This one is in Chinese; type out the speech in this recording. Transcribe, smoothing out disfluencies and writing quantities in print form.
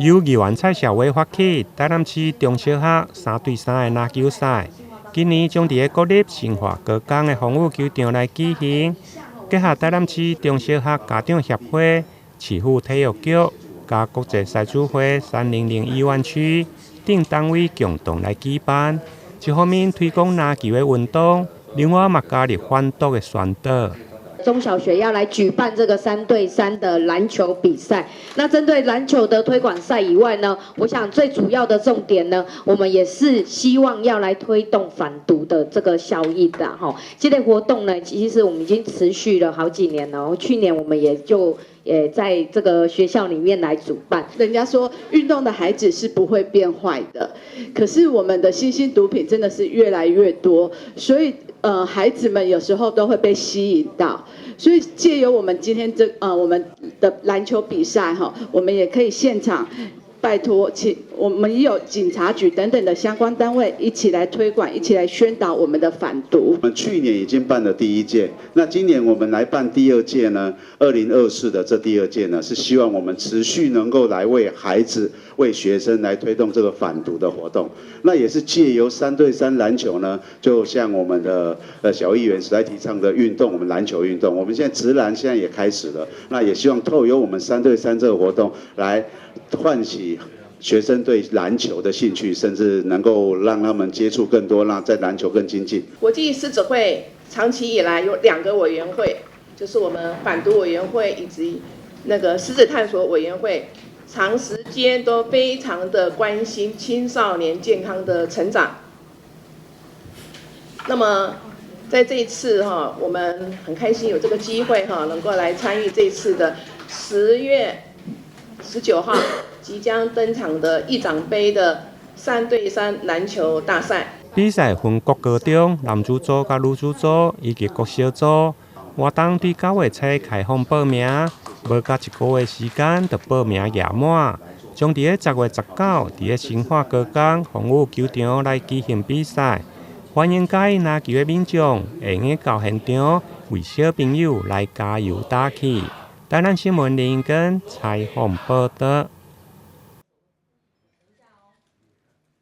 由议员蔡小伟发起台南市中小学3对3的篮球赛，今年将伫国立新华高工的防务球场来举行，结合台南市中小学家长协会、市府体育局、加国际赛事会300亿湾区等单位共同来举办。一方面推广篮球的运动，另外嘛加入反毒的宣导。中小学要来举办这个3对3的篮球比赛。那针对篮球的推广赛以外呢，我想最主要的重点呢，我们也是希望要来推动反毒的这个效益的哈。这类活动呢，其实我们已经持续了好几年了。去年我们也在这个学校里面来主办。人家说运动的孩子是不会变坏的，可是我们的新兴毒品真的是越来越多，所以孩子们有时候都会被吸引到，所以借由我们今天我们的篮球比赛哈，我们也可以现场拜托，我们也有警察局等等的相关单位一起来推广，一起来宣导我们的反毒。我们去年已经办了第1届，那今年我们来办第2届呢？2024的这第2届呢，是希望我们持续能够来为孩子、为学生来推动这个反毒的活动。那也是借由3对3篮球呢，就像我们的小议员时代提倡的运动，我们篮球运动，我们现在职篮现在也开始了。那也希望透过我们3对3这个活动来唤起学生对篮球的兴趣，甚至能够让他们接触更多，让在篮球更精进。国际狮子会长期以来有2个委员会，就是我们反毒委员会以及那个狮子探索委员会，长时间都非常的关心青少年健康的成长。那么在这一次哈，我们很开心有这个机会哈，能够来参与这次的10月19号即将登场的议长杯的3对3篮球大赛。比赛分各高中、男子组甲女子组以及各小组。活动对9月初开放报名，无甲1个月时间就报名届满，将伫10月19伫新华高工防务球场来举行比赛。欢迎介意篮球的民众会用到现场，为小朋友来加油打气。台南新闻林根采访报道。